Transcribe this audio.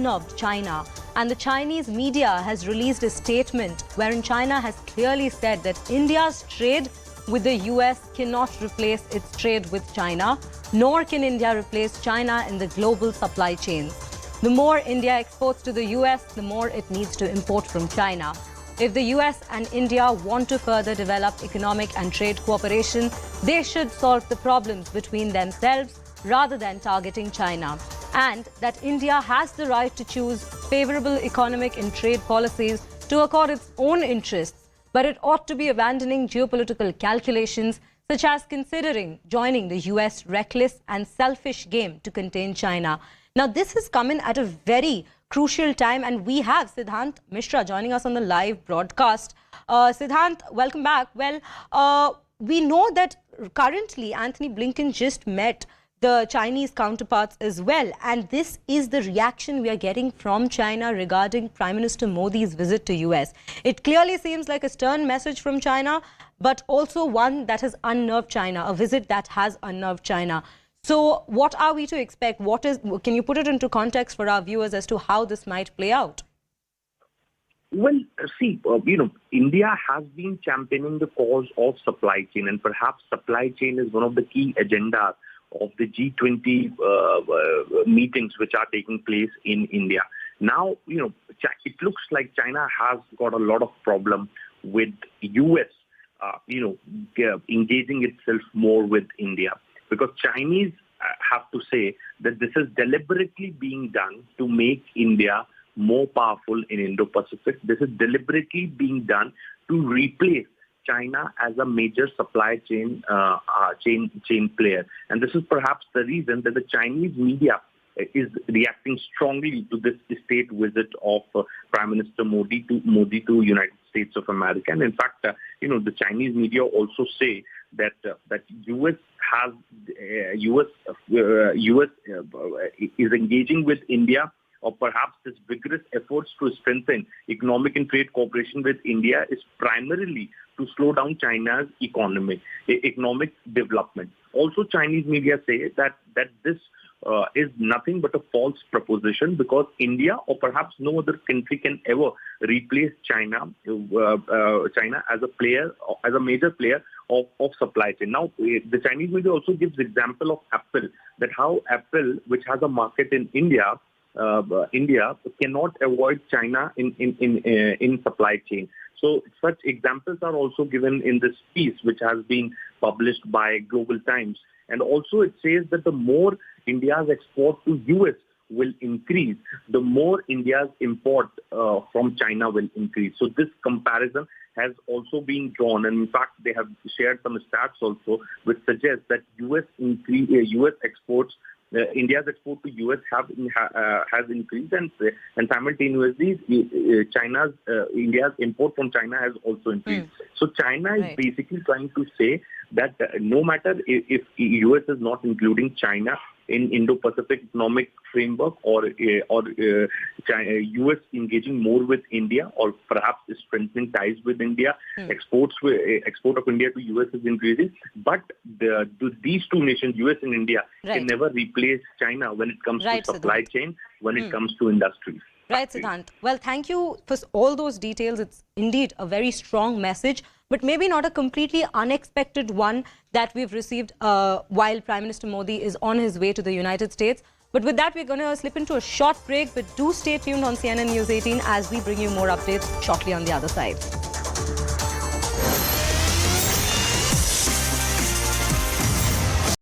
unnerved China. And the Chinese media has released a statement wherein China has clearly said that India's trade with the US cannot replace its trade with China, nor can India replace China in the global supply chains. The more India exports to the US, the more it needs to import from China. If the US and India want to further develop economic and trade cooperation, they should solve the problems between themselves rather than targeting China. And that India has the right to choose favorable economic and trade policies to accord its own interests, but it ought to be abandoning geopolitical calculations such as considering joining the US reckless and selfish game to contain China. Now, this has come in at a very crucial time, and we have Siddhant Mishra joining us on the live broadcast. Siddhant, welcome back. Well, we know that currently Anthony Blinken just met the Chinese counterparts as well, and this is the reaction we are getting from China regarding Prime Minister Modi's visit to US. It clearly seems like a stern message from China, but also one that has unnerved China, a visit that has unnerved China. So what are we to expect? Can you put it into context for our viewers as to how this might play out? Well, see, India has been championing the cause of supply chain, and perhaps supply chain is one of the key agendas of the G20 meetings which are taking place in India. Now, it looks like China has got a lot of problem with US, engaging itself more with India. Because Chinese have to say that this is deliberately being done to make India more powerful in Indo-Pacific. This is deliberately being done to replace China as a major supply chain player. And this is perhaps the reason that the Chinese media is reacting strongly to this state visit of Prime Minister Modi to United States of America. And in fact, the Chinese media also say that US is engaging with India, or perhaps this vigorous efforts to strengthen economic and trade cooperation with India is primarily to slow down China's economic development. Also, Chinese media say that this is nothing but a false proposition, because India or perhaps no other country can ever replace China as a player, as a major player of supply chain. Now, the Chinese media also gives example of Apple, that how Apple, which has a market in India cannot avoid China in supply chain. So such examples are also given in this piece, which has been published by Global Times. And also it says that the more India's export to US will increase, the more India's import from China will increase. So this comparison has also been drawn, and in fact they have shared some stats also which suggest that US exports, India's export to US has increased, and simultaneously India's import from China has also increased. So China is basically trying to say that no matter if US is not including China in Indo-Pacific economic framework, or US engaging more with India, or perhaps strengthening ties with India, export of India to US is increasing. But these two nations, US and India, can never replace China when it comes to supply chain, when it comes to industries. Right, Siddhant. Well, thank you for all those details. It's indeed a very strong message, but maybe not a completely unexpected one that we've received while Prime Minister Modi is on his way to the United States. But with that, we're going to slip into a short break, but do stay tuned on CNN News 18 as we bring you more updates shortly on the other side.